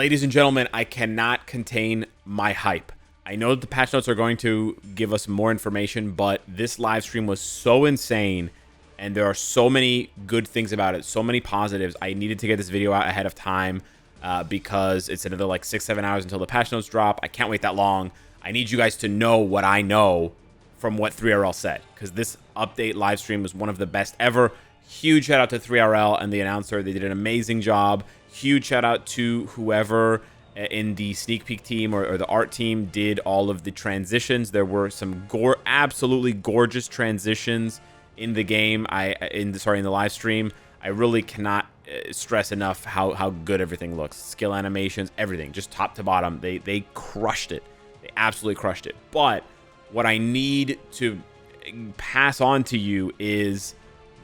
Ladies and gentlemen, I cannot contain my hype. I know that the patch notes are going to give us more information, but this live stream was so insane, and there are so many good things about it, so many positives. I needed to get this video out ahead of time because it's another like 6-7 hours until the patch notes drop. I can't wait that long. I need you guys to know what I know from what 3RL said, because this update live stream was one of the best ever. Huge shout out to 3RL and the announcer. They did an amazing job. Huge shout out to whoever in the sneak peek team or the art team did all of the transitions. There were some absolutely gorgeous transitions in the game. In the live stream. I really cannot stress enough how good everything looks. Skill animations, everything, just top to bottom. They crushed it. They absolutely crushed it. But what I need to pass on to you is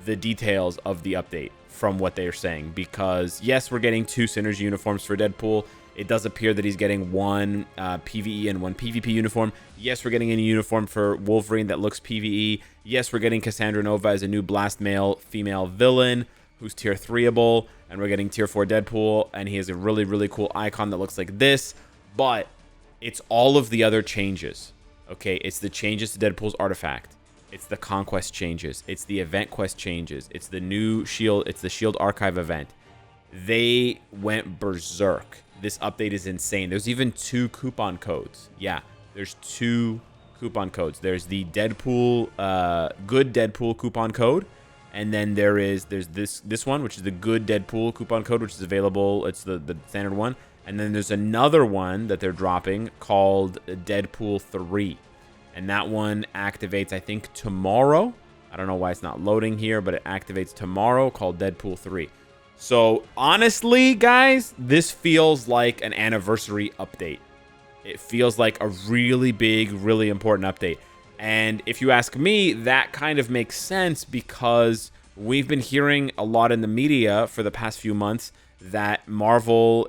the details of the update from what they're saying, because yes, we're getting 2 synergy uniforms for Deadpool. It does appear that he's getting 1 PvE and 1 PvP uniform. Yes, we're getting a uniform for Wolverine that looks PvE. Yes, we're getting Cassandra Nova as a new blast male female villain who's tier 3able, and we're getting tier 4 Deadpool, and he has a really, really cool icon that looks like this. But it's all of the other changes. Okay, it's the changes to Deadpool's artifact. It's the conquest changes. It's the event quest changes. It's the new shield. It's the shield archive event. They went berserk. This update is insane. There's even 2 coupon codes. Yeah, there's 2 coupon codes. There's the Deadpool, good Deadpool coupon code, and then there's this one, which is the good Deadpool coupon code, which is available. It's the standard one, and then there's another one that they're dropping called Deadpool 3. And that one activates, I think, tomorrow. I don't know why it's not loading here, but it activates tomorrow, called Deadpool 3. So, honestly, guys, this feels like an anniversary update. It feels like a really big, really important update. And if you ask me, that kind of makes sense because we've been hearing a lot in the media for the past few months that Marvel,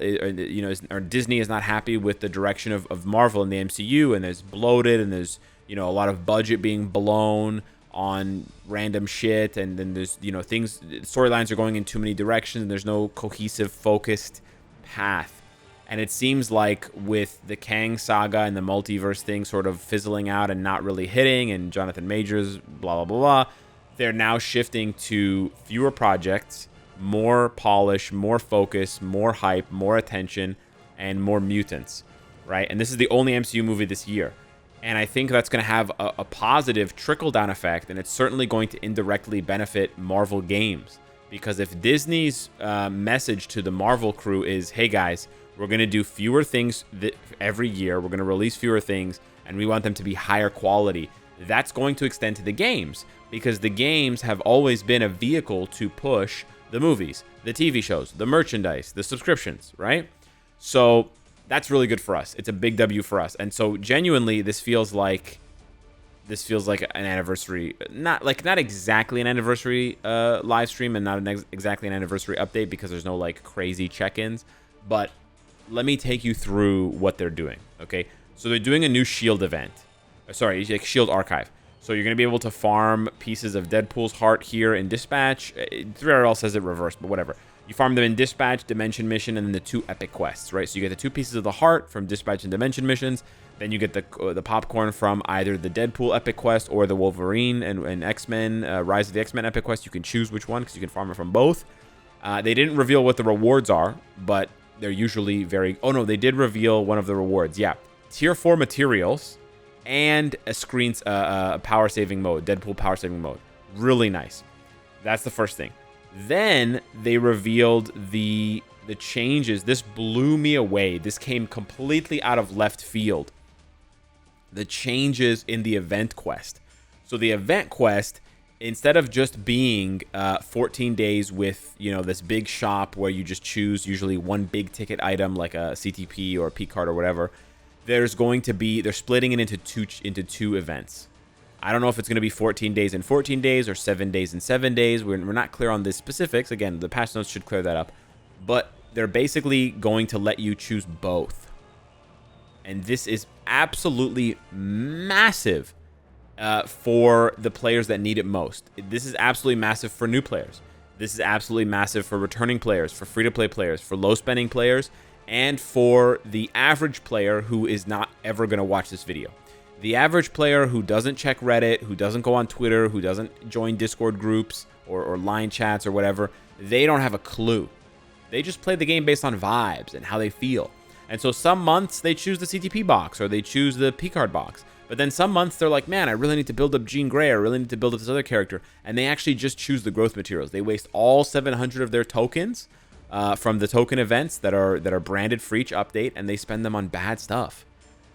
or Disney is not happy with the direction of Marvel in the MCU, and there's bloated, and there's a lot of budget being blown on random shit, and then there's storylines are going in too many directions, and there's no cohesive, focused path. And it seems like with the Kang saga and the multiverse thing sort of fizzling out and not really hitting, and Jonathan Majors, blah, blah, blah, blah, they're now shifting to fewer projects, more polish, more focus, more hype, more attention, and more mutants, right? And this is the only MCU movie this year. And I think that's going to have a positive trickle-down effect, and it's certainly going to indirectly benefit Marvel games. Because if Disney's message to the Marvel crew is, hey guys, we're going to do fewer things every year, we're going to release fewer things, and we want them to be higher quality, that's going to extend to the games. Because the games have always been a vehicle to push the movies, the TV shows, the merchandise, the subscriptions, right? So that's really good for us. It's a big W for us. And so genuinely, this feels like an anniversary, not exactly an anniversary live stream, and not exactly an anniversary update, because there's no like crazy check-ins. But let me take you through what they're doing. Okay, so they're doing a new shield event. Sorry, like shield archive. So you're going to be able to farm pieces of Deadpool's heart here in Dispatch. 3RL says it reversed, but whatever. You farm them in Dispatch, Dimension Mission, and then the 2 epic quests, right? So you get the 2 pieces of the heart from Dispatch and Dimension missions. Then you get the popcorn from either the Deadpool epic quest or the Wolverine and X-Men, Rise of the X-Men epic quest. You can choose which one because you can farm it from both. They didn't reveal what the rewards are, but they're usually very... Oh, no, they did reveal one of the rewards. Yeah. Tier 4 materials and a power saving mode, Deadpool power saving mode. Really nice. That's the first thing. Then they revealed the changes. This blew me away. This came completely out of left field. The changes in the event quest. So the event quest, instead of just being 14 days with this big shop where you just choose usually one big ticket item like a CTP or a P card or whatever, they're splitting it into two events. I don't know if it's going to be 14 days and 14 days or 7 days and 7 days. We're not clear on the specifics. Again, the patch notes should clear that up. But they're basically going to let you choose both. And this is absolutely massive for the players that need it most. This is absolutely massive for new players. This is absolutely massive for returning players, for free-to-play players, for low-spending players, and for the average player who is not ever going to watch this video. The average player who doesn't check Reddit, who doesn't go on Twitter, who doesn't join Discord groups or line chats or whatever, they don't have a clue. They just play the game based on vibes and how they feel. And so some months they choose the CTP box or they choose the P-card box. But then some months they're like, man, I really need to build up Jean Grey. I really need to build up this other character. And they actually just choose the growth materials. They waste all 700 of their tokens from the token events that are branded for each update, and they spend them on bad stuff.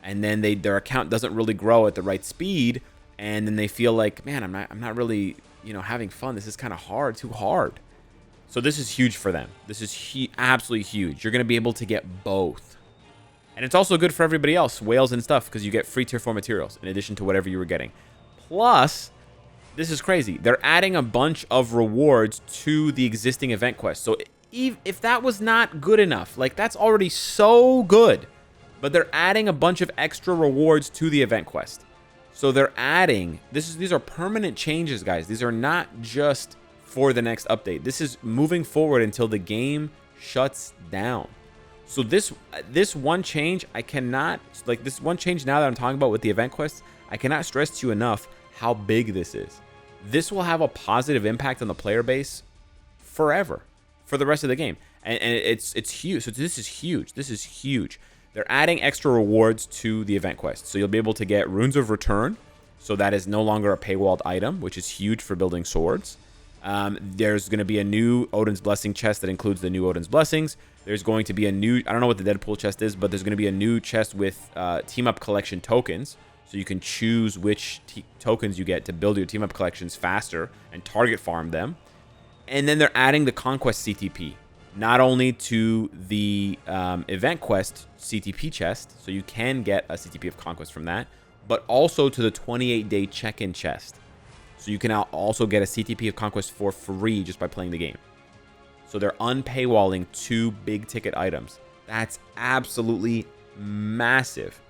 And then their account doesn't really grow at the right speed, and then they feel like, man, I'm not really, having fun. This is kind of hard, too hard. So this is huge for them. This is absolutely huge. You're going to be able to get both. And it's also good for everybody else, whales and stuff, because you get free tier 4 materials in addition to whatever you were getting. Plus, this is crazy. They're adding a bunch of rewards to the existing event quest. So if that was not good enough, like that's already so good, but they're adding a bunch of extra rewards to the event quest. So they're adding, these are permanent changes, guys. These are not just for the next update. This is moving forward until the game shuts down. So this one change, this one change now that I'm talking about with the event quests, I cannot stress to you enough how big this is. This will have a positive impact on the player base forever, for the rest of the game. And it's huge. So this is huge. This is huge. They're adding extra rewards to the event quest. So you'll be able to get Runes of Return. So that is no longer a paywalled item, which is huge for building swords. There's going to be a new Odin's Blessing chest that includes the new Odin's Blessings. There's going to be a new, I don't know what the Deadpool chest is, but there's going to be a new chest with Team Up Collection tokens. So you can choose which tokens you get to build your Team Up collections faster and target farm them. And then they're adding the Conquest CTP, not only to the event quest CTP chest, so you can get a CTP of Conquest from that, but also to the 28-day check-in chest. So you can now also get a CTP of Conquest for free just by playing the game. So they're unpaywalling 2 big-ticket items. That's absolutely massive.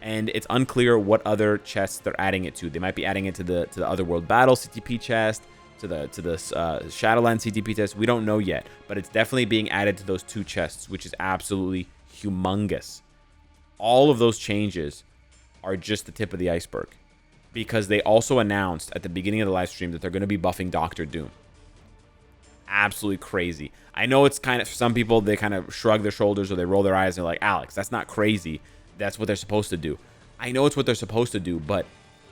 And it's unclear what other chests they're adding it to. They might be adding it to the Otherworld Battle CTP chest, to the Shadowland CTP test. We don't know yet, but it's definitely being added to those 2 chests, which is absolutely humongous. All of those changes are just the tip of the iceberg, because they also announced at the beginning of the live stream that they're going to be buffing Doctor Doom. Absolutely crazy. I know it's kind of, for some people, they kind of shrug their shoulders or they roll their eyes and they're like, Alex, that's not crazy. That's what they're supposed to do. I know it's what they're supposed to do, but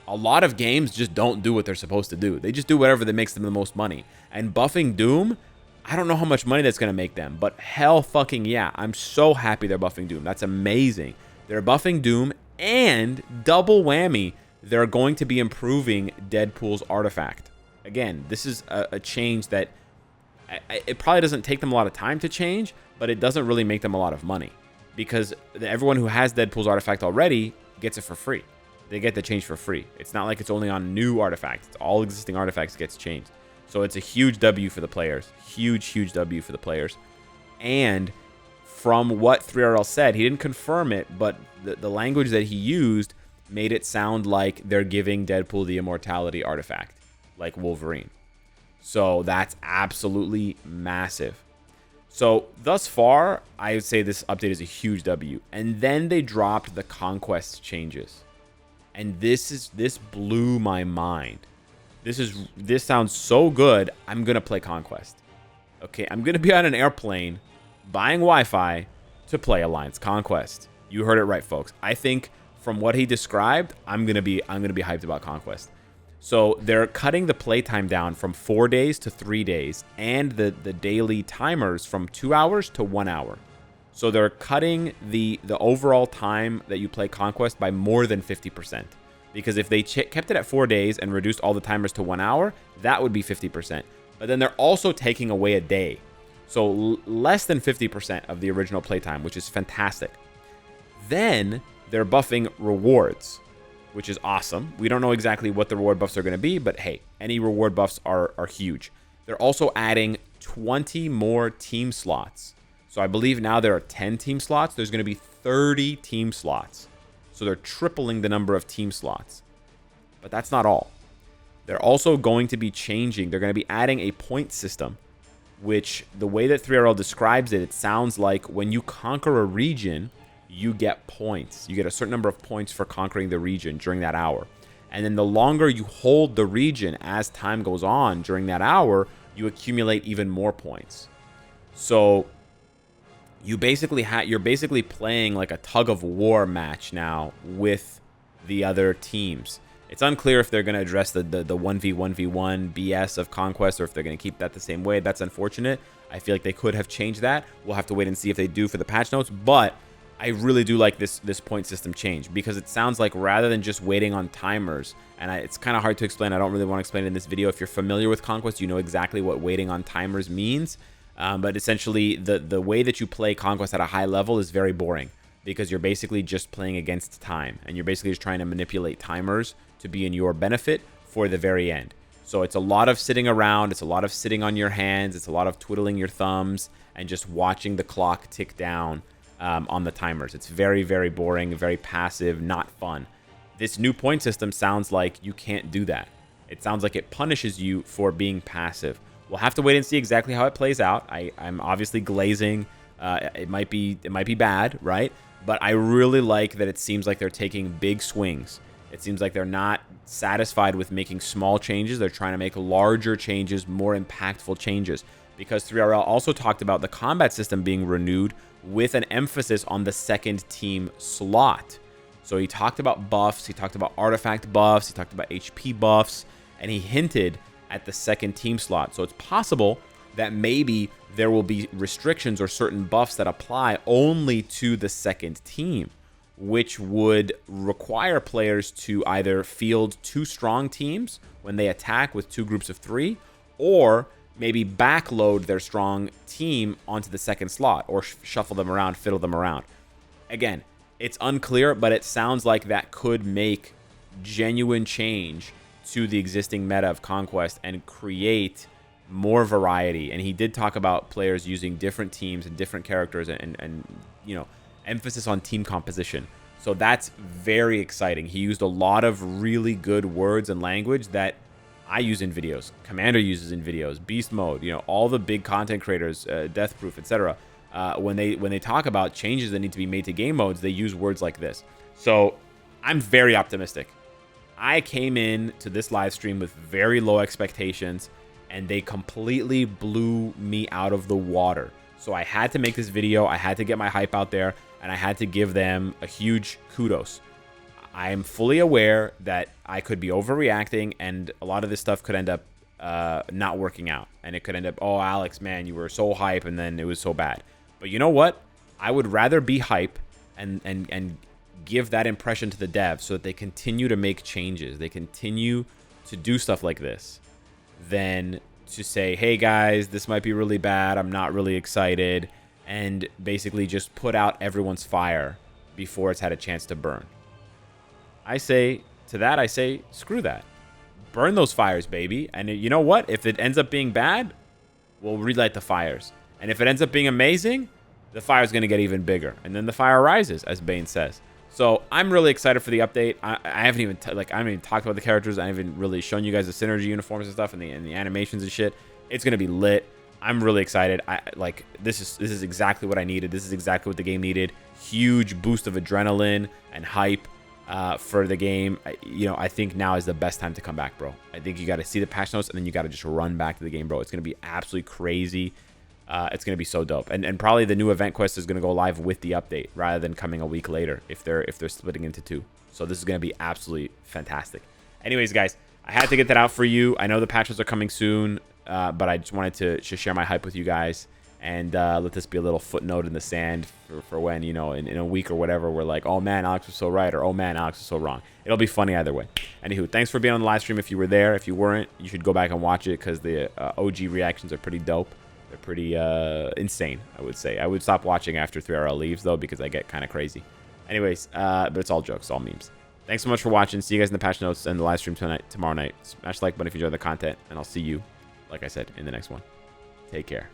a lot of games just don't do what they're supposed to do. They just do whatever that makes them the most money. And buffing Doom, I don't know how much money that's going to make them, but hell fucking yeah. I'm so happy they're buffing Doom. That's amazing. They're buffing Doom, and double whammy, they're going to be improving Deadpool's artifact. Again, this is a change that it probably doesn't take them a lot of time to change, but it doesn't really make them a lot of money, because everyone who has Deadpool's artifact already gets it for free. They get the change for free. It's not like it's only on new artifacts. It's all existing artifacts gets changed. So it's a huge W for the players. Huge W for the players. And from what 3RL said, he didn't confirm it, but the language that he used made it sound like they're giving Deadpool the immortality artifact, like Wolverine. So that's absolutely massive. So thus far, I would say this update is a huge W. And then they dropped the Conquest changes. And this blew my mind. This sounds so good. I'm going to play Conquest. Okay, I'm going to be on an airplane buying Wi-Fi to play Alliance Conquest. You heard it right, folks. I think from what he described, I'm going to be hyped about Conquest. So they're cutting the playtime down from 4 days to 3 days, and the daily timers from 2 hours to 1 hour. So they're cutting the overall time that you play Conquest by more than 50%. Because if they kept it at 4 days and reduced all the timers to 1 hour, that would be 50%. But then they're also taking away a day. So less than 50% of the original playtime, which is fantastic. Then they're buffing rewards, which is awesome. We don't know exactly what the reward buffs are going to be, but hey, any reward buffs are huge. They're also adding 20 more team slots. So I believe now there are 10 team slots. There's going to be 30 team slots. So they're tripling the number of team slots. But that's not all. They're also going to be changing. They're going to be adding a point system which the way that 3RL describes it, it sounds like when you conquer a region, you get points. You get a certain number of points for conquering the region during that hour. And then the longer you hold the region as time goes on during that hour, you accumulate even more points. So you're basically playing like a tug of war match now with the other teams. It's unclear if they're going to address the 1v1v1 BS of Conquest or if they're going to keep that the same way. That's unfortunate. I feel like they could have changed that. We'll have to wait and see if they do for the patch notes. But I really do like this point system change, because it sounds like rather than just waiting on timers, and it's kind of hard to explain. I don't really want to explain it in this video. If you're familiar with Conquest, you know exactly what waiting on timers means. But essentially, the way that you play Conquest at a high level is very boring, because you're basically just playing against time, and you're basically just trying to manipulate timers to be in your benefit for the very end. So it's a lot of sitting around, it's a lot of sitting on your hands, it's a lot of twiddling your thumbs and just watching the clock tick down on the timers. It's very, very boring, very passive, not fun. This new point system sounds like you can't do that. It sounds like it punishes you for being passive. We'll have to wait and see exactly how it plays out. I'm obviously glazing. It might be bad, right? But I really like that it seems like they're taking big swings. It seems like they're not satisfied with making small changes. They're trying to make larger changes, more impactful changes. Because 3RL also talked about the combat system being renewed with an emphasis on the second team slot. So he talked about buffs, he talked about artifact buffs, he talked about HP buffs, and he hinted at the second team slot. So it's possible that maybe there will be restrictions or certain buffs that apply only to the second team, which would require players to either field 2 strong teams when they attack with 2 groups of 3, or maybe backload their strong team onto the second slot, or shuffle them around, fiddle them around. Again, it's unclear, but it sounds like that could make genuine change to the existing meta of Conquest and create more variety. And he did talk about players using different teams and different characters and you know, emphasis on team composition. So that's very exciting. He used a lot of really good words and language that I use in videos, Commander uses in videos, Beast Mode, you know, all the big content creators, Death Proof, etc. When they talk about changes that need to be made to game modes, they use words like this. So I'm very optimistic. I came in to this live stream with very low expectations, and they completely blew me out of the water. So I had to make this video, I had to get my hype out there, and I had to give them a huge kudos. I am fully aware that I could be overreacting, and a lot of this stuff could end up not working out. And it could end up, oh, Alex, man, you were so hype, and then it was so bad. But you know what? I would rather be hype and give that impression to the devs so that they continue to make changes. They continue to do stuff like this, than to say, hey, guys, this might be really bad. I'm not really excited. And basically just put out everyone's fire before it's had a chance to burn. I say, screw that. Burn those fires, baby. And you know what? If it ends up being bad, we'll relight the fires. And if it ends up being amazing, the fire's going to get even bigger. And then the fire rises, as Bane says. So I'm really excited for the update. I haven't even I haven't even talked about the characters. I haven't really shown you guys the synergy uniforms and stuff and the animations and shit. It's going to be lit. I'm really excited. This is exactly what I needed. This is exactly what the game needed. Huge boost of adrenaline and hype for the game. I think now is the best time to come back, bro. I think you got to see the patch notes, and then you got to just run back to the game, bro. It's going to be absolutely crazy. It's going to be so dope. And probably the new event quest is going to go live with the update rather than coming a week later if they're splitting into 2. So this is going to be absolutely fantastic. Anyways, guys, I had to get that out for you. I know the patches are coming soon, but I just wanted to just share my hype with you guys and let this be a little footnote in the sand for when, in a week or whatever, we're like, oh man, Alex was so right, or oh man, Alex was so wrong. It'll be funny either way. Anywho, thanks for being on the live stream if you were there. If you weren't, you should go back and watch it because the OG reactions are pretty dope. They're pretty insane, I would say. I would stop watching after 3RL leaves, though, because I get kind of crazy. Anyways, but it's all jokes, all memes. Thanks so much for watching. See you guys in the patch notes and the live stream tomorrow night. Smash the like button if you enjoy the content, and I'll see you, like I said, in the next one. Take care.